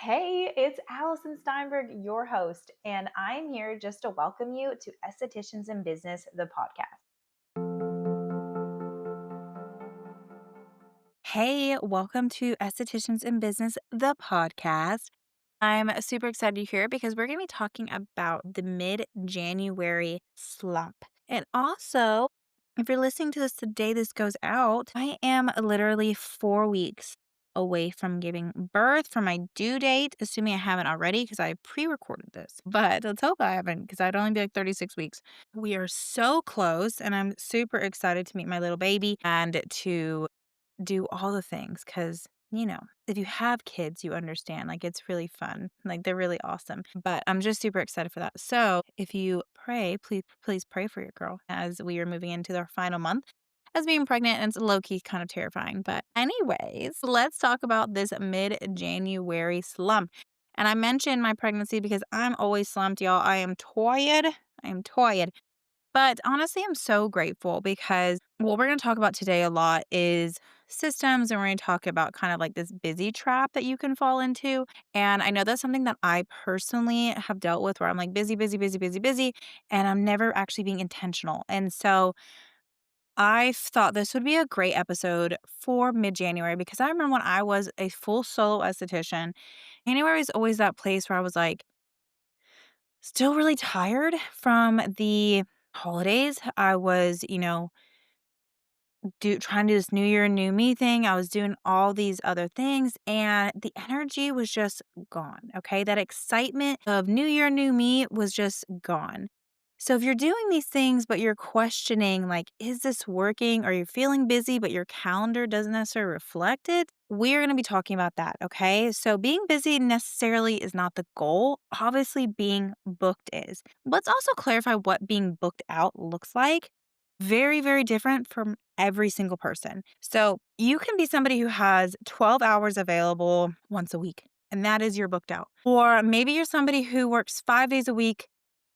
Hey, it's Allison Steinberg, your host, and I'm here just to welcome you to Estheticians in Business, the podcast. Hey, welcome to Estheticians in Business, the podcast. I'm super excited to hear because we're going to be talking about the mid January slump. And also, if you're listening to this the day this goes out, I am literally 4 weeks away from giving birth for my due date, assuming I haven't already because I pre recorded this. But let's hope I haven't because I'd only be like 36 weeks. We are so close, and I'm super excited to meet my little baby and to do all the things because, if you have kids, you understand, like, it's really fun. Like, they're really awesome. But I'm just super excited for that. So if you pray, please pray for your girl as we are moving into our final month as being pregnant, and it's low key kind of terrifying. But, anyways, let's talk about this mid January slump. And I mentioned my pregnancy because I'm always slumped, y'all. I am tired. I am tired. But honestly, I'm so grateful because what we're going to talk about today a lot is systems, and we're going to talk about kind of like this busy trap that you can fall into. And I know that's something that I personally have dealt with where I'm like busy, busy, busy, busy, busy, and I'm never actually being intentional. And so I thought this would be a great episode for mid January because I remember when I was a full solo esthetician, January is always that place where I was like, still really tired from the holidays. I was, trying to do this new year, new me thing. I was doing all these other things and the energy was just gone. Okay. That excitement of new year, new me was just gone. So if you're doing these things, but you're questioning, like, is this working? Or you're feeling busy, but your calendar doesn't necessarily reflect it, we're going to be talking about that. Okay. So being busy necessarily is not the goal. Obviously, being booked is. Let's also clarify what being booked out looks like. Very, very different from every single person. So you can be somebody who has 12 hours available once a week, and that is your booked out. Or maybe you're somebody who works 5 days a week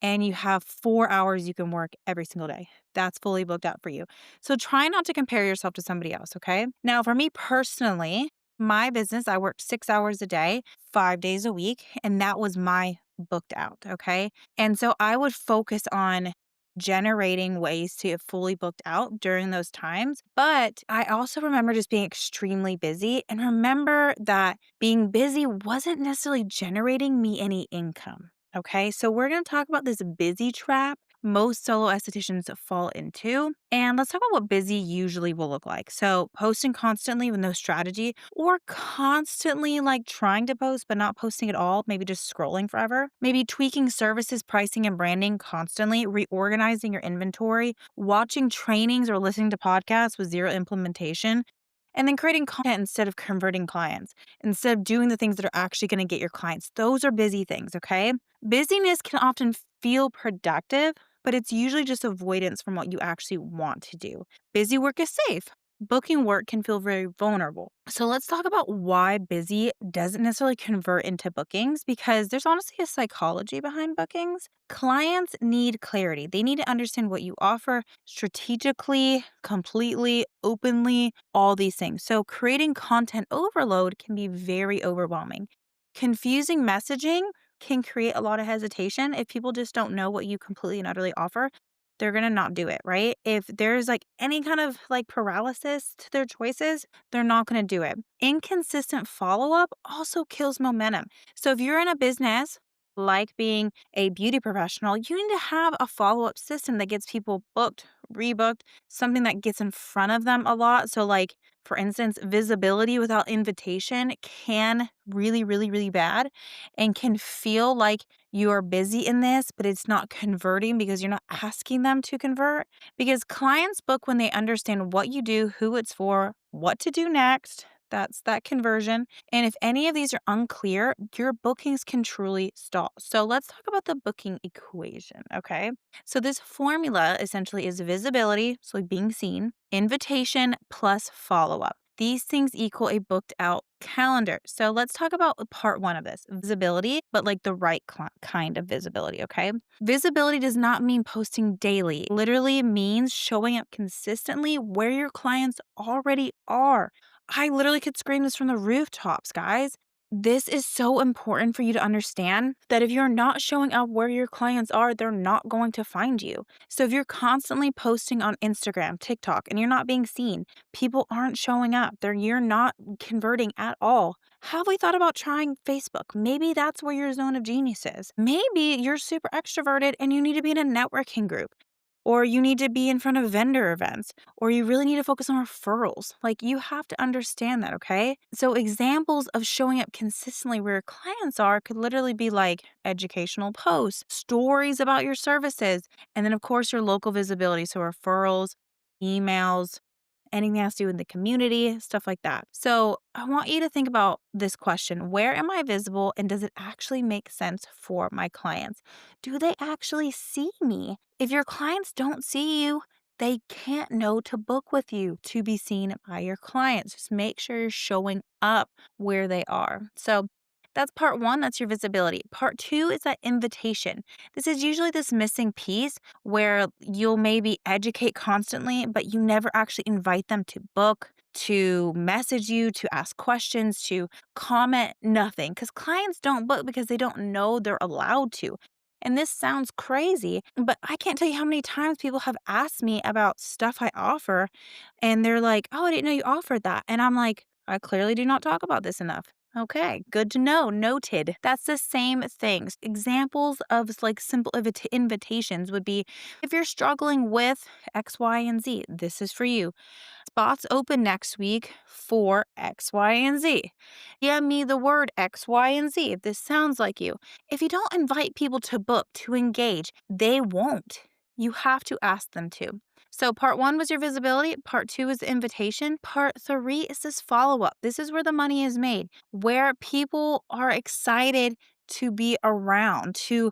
and you have 4 hours you can work every single day. That's fully booked out for you. So try not to compare yourself to somebody else, okay? Now, for me personally, my business, I worked 6 hours a day, 5 days a week, and that was my booked out, okay? And so I would focus on generating ways to get fully booked out during those times. But I also remember just being extremely busy and remember that being busy wasn't necessarily generating me any income. Okay, so we're going to talk about this busy trap most solo estheticians fall into. And let's talk about what busy usually will look like. So, posting constantly with no strategy, or constantly like trying to post but not posting at all, maybe just scrolling forever. Maybe tweaking services, pricing, and branding constantly, reorganizing your inventory, watching trainings or listening to podcasts with zero implementation. And then creating content instead of converting clients, instead of doing the things that are actually going to get your clients. Those are busy things, okay? Busyness can often feel productive, but it's usually just avoidance from what you actually want to do. Busy work is safe. Booking work can feel very vulnerable. So let's talk about why busy doesn't necessarily convert into bookings because there's honestly a psychology behind bookings. Clients need clarity. They need to understand what you offer strategically, completely, openly, all these things. So creating content overload can be very overwhelming. Confusing messaging can create a lot of hesitation. If people just don't know what you completely and utterly offer, they're going to not do it, right? If there's like any kind of like paralysis to their choices, they're not going to do it. Inconsistent follow up also kills momentum. So if you're in a business like being a beauty professional, you need to have a follow up system that gets people booked, rebooked, something that gets in front of them a lot. So, like, for instance, visibility without invitation can really, really, really bad and can feel like you are busy in this, but it's not converting because you're not asking them to convert. Because clients book when they understand what you do, who it's for, what to do next. That's that conversion. And if any of these are unclear, your bookings can truly stall. So let's talk about the booking equation, okay? So this formula essentially is visibility, so like being seen, invitation plus follow up. These things equal a booked out calendar. So let's talk about part one of this visibility, but like the right kind of visibility, okay? Visibility does not mean posting daily, it literally means showing up consistently where your clients already are. I literally could scream this from the rooftops, guys. This is so important for you to understand that if you're not showing up where your clients are, they're not going to find you. So if you're constantly posting on Instagram, TikTok, and you're not being seen, people aren't showing up. You're not converting at all. Have we thought about trying Facebook? Maybe that's where your zone of genius is. Maybe you're super extroverted and you need to be in a networking group. Or you need to be in front of vendor events, or you really need to focus on referrals. Like, you have to understand that, okay? So, examples of showing up consistently where your clients are could literally be like educational posts, stories about your services, and then, of course, your local visibility. So, referrals, emails, anything that has to do with the community, stuff like that. So, I want you to think about this question: where am I visible, and does it actually make sense for my clients? Do they actually see me? If your clients don't see you, they can't know to book with you to be seen by your clients. Just make sure you're showing up where they are. So, that's part one, that's your visibility. Part two is that invitation. This is usually this missing piece where you'll maybe educate constantly, but you never actually invite them to book, to message you, to ask questions, to comment, nothing. Because clients don't book because they don't know they're allowed to. And this sounds crazy, but I can't tell you how many times people have asked me about stuff I offer, and they're like, "Oh, I didn't know you offered that." And I'm like, "I clearly do not talk about this enough." Okay, good to know. Noted. That's the same things. Examples of like simple invitations would be if you're struggling with X, Y, and Z, this is for you. Spots open next week for X, Y, and Z. DM me the word X, Y, and Z if this sounds like you. If you don't invite people to book, to engage, they won't. You have to ask them to. So, part one was your visibility. Part two is the invitation. Part three is this follow up. This is where the money is made, where people are excited to be around, to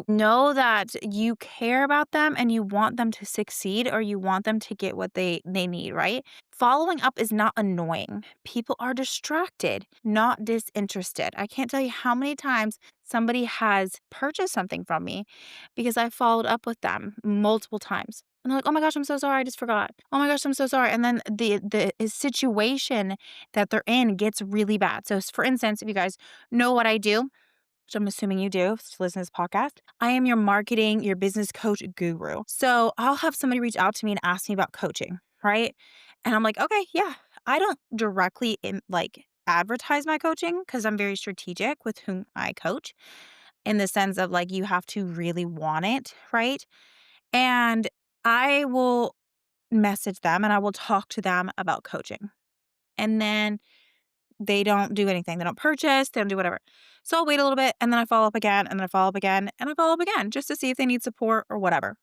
know that you care about them and you want them to succeed, or you want them to get what they need, right? Following up is not annoying. People are distracted, not disinterested. I can't tell you how many times somebody has purchased something from me because I followed up with them multiple times. And they're like, "Oh my gosh, I'm so sorry. I just forgot. Oh my gosh, I'm so sorry." And then the situation that they're in gets really bad. So, for instance, if you guys know what I do, which I'm assuming you do to listen to this podcast, I am your marketing, your business coach guru. So I'll have somebody reach out to me and ask me about coaching, right? And I'm like, okay, yeah. I don't directly advertise my coaching because I'm very strategic with whom I coach in the sense of like you have to really want it, right? And I will message them and I will talk to them about coaching. And then they don't do anything. They don't purchase, they don't do whatever. So I'll wait a little bit and then I follow up again and then I follow up again and I follow up again just to see if they need support or whatever.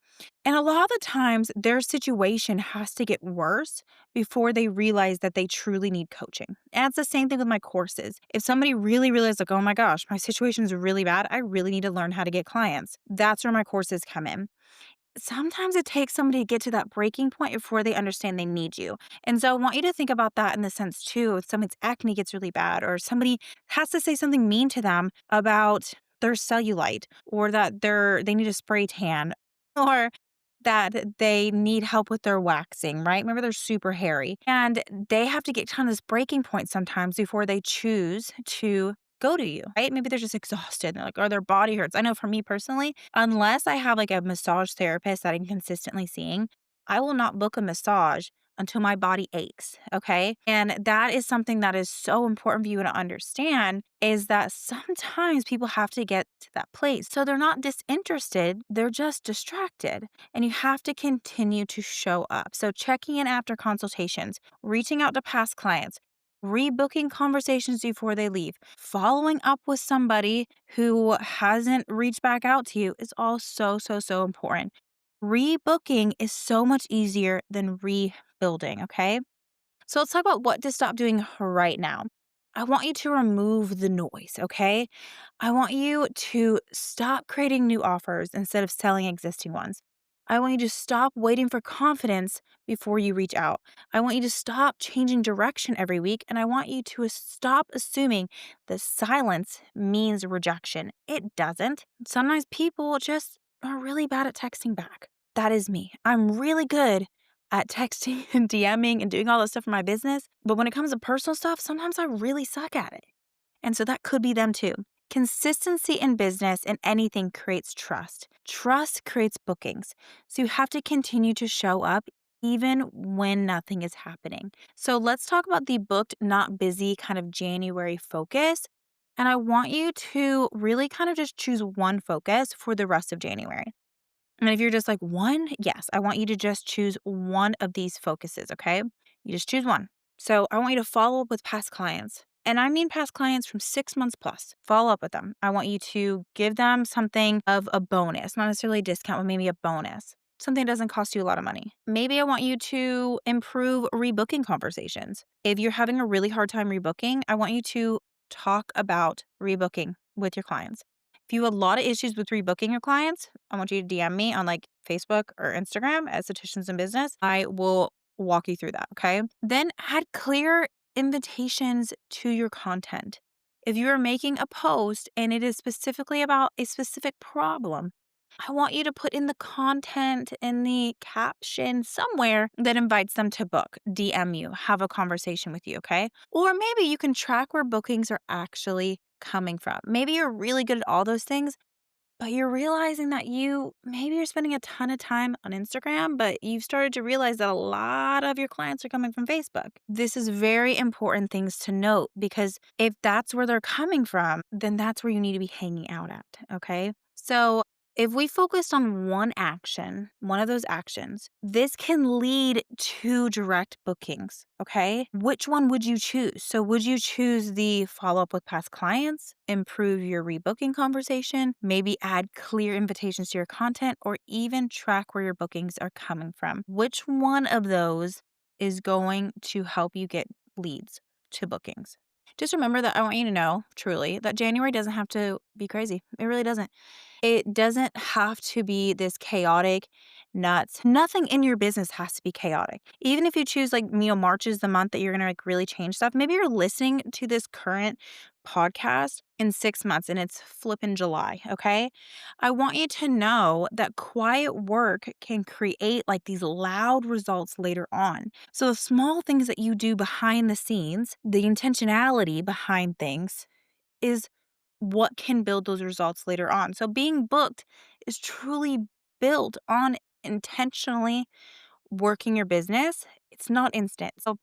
And a lot of the times their situation has to get worse before they realize that they truly need coaching. And it's the same thing with my courses. If somebody really realizes like, "Oh my gosh, my situation is really bad. I really need to learn how to get clients." That's where my courses come in. Sometimes it takes somebody to get to that breaking point before they understand they need you. And so I want you to think about that in the sense too, if somebody's acne gets really bad or somebody has to say something mean to them about their cellulite or that they need a spray tan or that they need help with their waxing, right? Remember they're super hairy and they have to get to this breaking point sometimes before they choose to go to you, right? Maybe they're just exhausted, they're like, or their body hurts. I know for me personally, unless I have like a massage therapist that I'm consistently seeing, I will not book a massage until my body aches, okay? And that is something that is so important for you to understand is that sometimes people have to get to that place. So they're not disinterested, they're just distracted. And you have to continue to show up. So checking in after consultations, reaching out to past clients, rebooking conversations before they leave, following up with somebody who hasn't reached back out to you is all so, so, so important. Rebooking is so much easier than rebuilding, okay? So let's talk about what to stop doing right now. I want you to remove the noise, okay? I want you to stop creating new offers instead of selling existing ones. I want you to stop waiting for confidence before you reach out. I want you to stop changing direction every week. And I want you to stop assuming that silence means rejection. It doesn't. Sometimes people just are really bad at texting back. That is me. I'm really good at texting and DMing and doing all this stuff for my business. But when it comes to personal stuff, sometimes I really suck at it. And so that could be them too. Consistency in business and anything creates trust. Trust creates bookings. So you have to continue to show up even when nothing is happening. So let's talk about the booked, not busy kind of January focus. And I want you to really kind of just choose one focus for the rest of January. And if you're just like, one, yes, I want you to just choose one of these focuses, okay? You just choose one. So I want you to follow up with past clients. And I mean past clients from 6 months plus. Follow up with them. I want you to give them something of a bonus, not necessarily a discount, but maybe a bonus. Something that doesn't cost you a lot of money. Maybe I want you to improve rebooking conversations. If you're having a really hard time rebooking, I want you to talk about rebooking with your clients. If you have a lot of issues with rebooking your clients, I want you to DM me on like Facebook or Instagram, estheticians in business. I will walk you through that. Okay. Then add clear invitations to your content. If you are making a post and it is specifically about a specific problem, I want you to put in the content in the caption somewhere that invites them to book, DM you, have a conversation with you, okay? Or maybe you can track where bookings are actually coming from. Maybe you're really good at all those things, but you're realizing that maybe you're spending a ton of time on Instagram, but you've started to realize that a lot of your clients are coming from Facebook. This is very important things to note because if that's where they're coming from, then that's where you need to be hanging out at. Okay. So if we focused on one action, one of those actions, this can lead to direct bookings. Okay. Which one would you choose? So, would you choose the follow up with past clients, improve your rebooking conversation, maybe add clear invitations to your content, or even track where your bookings are coming from? Which one of those is going to help you get leads to bookings? Just remember that I want you to know truly that January doesn't have to be crazy. It really doesn't. It doesn't have to be this chaotic, nuts. Nothing in your business has to be chaotic. Even if you choose like March is the month that you're gonna like really change stuff. Maybe you're listening to this current podcast in 6 months and it's flipping July. Okay. I want you to know that quiet work can create like these loud results later on. So the small things that you do behind the scenes, the intentionality behind things is what can build those results later on. So being booked is truly built on intentionally working your business. It's not instant. So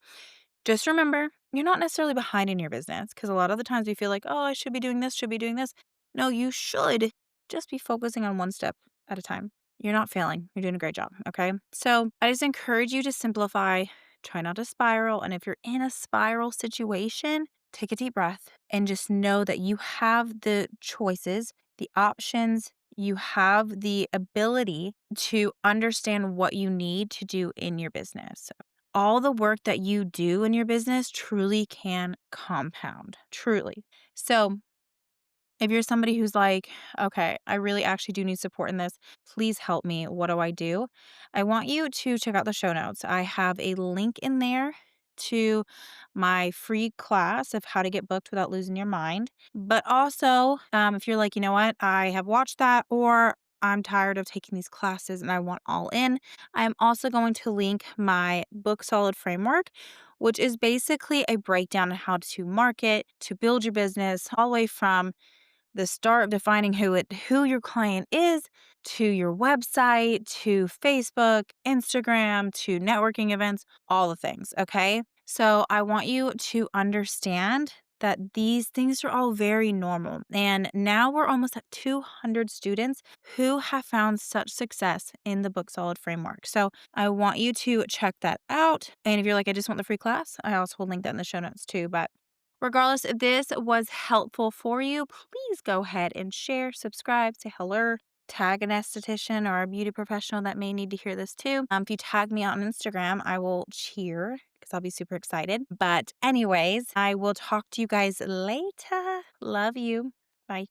just remember, you're not necessarily behind in your business because a lot of the times we feel like, oh, I should be doing this, should be doing this. No, you should just be focusing on one step at a time. You're not failing. You're doing a great job. Okay. So I just encourage you to simplify, try not to spiral. And if you're in a spiral situation, take a deep breath and just know that you have the choices, the options, you have the ability to understand what you need to do in your business. All the work that you do in your business truly can compound, truly. So, if you're somebody who's like, okay, I really actually do need support in this, please help me. What do I do? I want you to check out the show notes. I have a link in there to my free class of how to get booked without losing your mind. But also, if you're like, you know what, I have watched that, or I'm tired of taking these classes and I want all in, I am also going to link my Book Solid framework, which is basically a breakdown on how to market, to build your business, all the way from the start of defining who your client is, to your website, to Facebook, Instagram, to networking events, all the things, okay? So I want you to understand that these things are all very normal. And now we're almost at 200 students who have found such success in the Book Solid framework. So I want you to check that out. And if you're like, I just want the free class, I also will link that in the show notes too. But regardless, if this was helpful for you, please go ahead and share, subscribe, say hello, tag an esthetician or a beauty professional that may need to hear this too. If you tag me on Instagram, I will cheer because I'll be super excited. But, anyways, I will talk to you guys later. Love you. Bye.